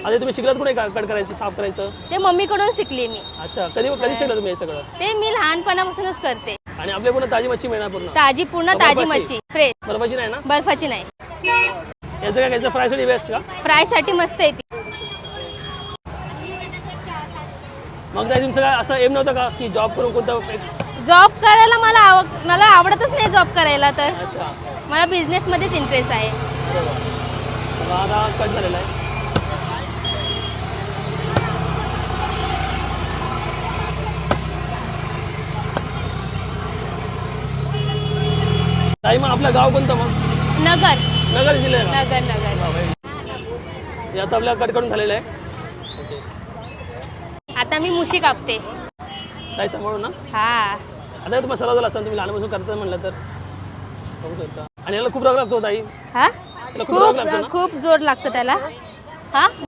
आधी तुम्ही शिकलात कुठे कट करायचं, साफ करायचं? ते मम्मीकडून शिकली मी. अच्छा, कधी कधी शिकला तुम्ही हे सगळं? ते मी लहानपणापासूनच करते. आणि आपल्या पूर्ण ताजी मच्छी मिळणार पूर्ण? ताजी, पूर्ण ताजी मच्छी, फ्रेश. बर्फाची नाही ना? बर्फाची नाही. याचं काय घ्यायचं? फ्रायसाठी बेस्ट का? फ्रायसाठी मस्त आहे ती. मग ताई तुमचं काय असं एम नव्हतं का की जॉब करून कोणतं जॉब करायला मला आवडतच नाही जॉब करायला, तर अच्छा मला बिझनेसमध्येच इंटरेस्ट आहे. बरोबर. आता कट झालेला आहे. ताई मग आपलं गाव कोणतं मग? नगर. नगर जिल्ह्याला. नगर नगर. हे आता आपल्या कट करून झालेलं आहे. ओके. आता मी मुशी कापते. ताई सांभाळून ना. हा. आता तुम्हाला सराव झाला असेल, तुम्ही लहानपासून करता म्हणलं तर बघू शकता. आणि याला खूप राग लागतो ताई. हा, याला खूप राग लागतो ना. खूप जोर लागतो त्याला. हा.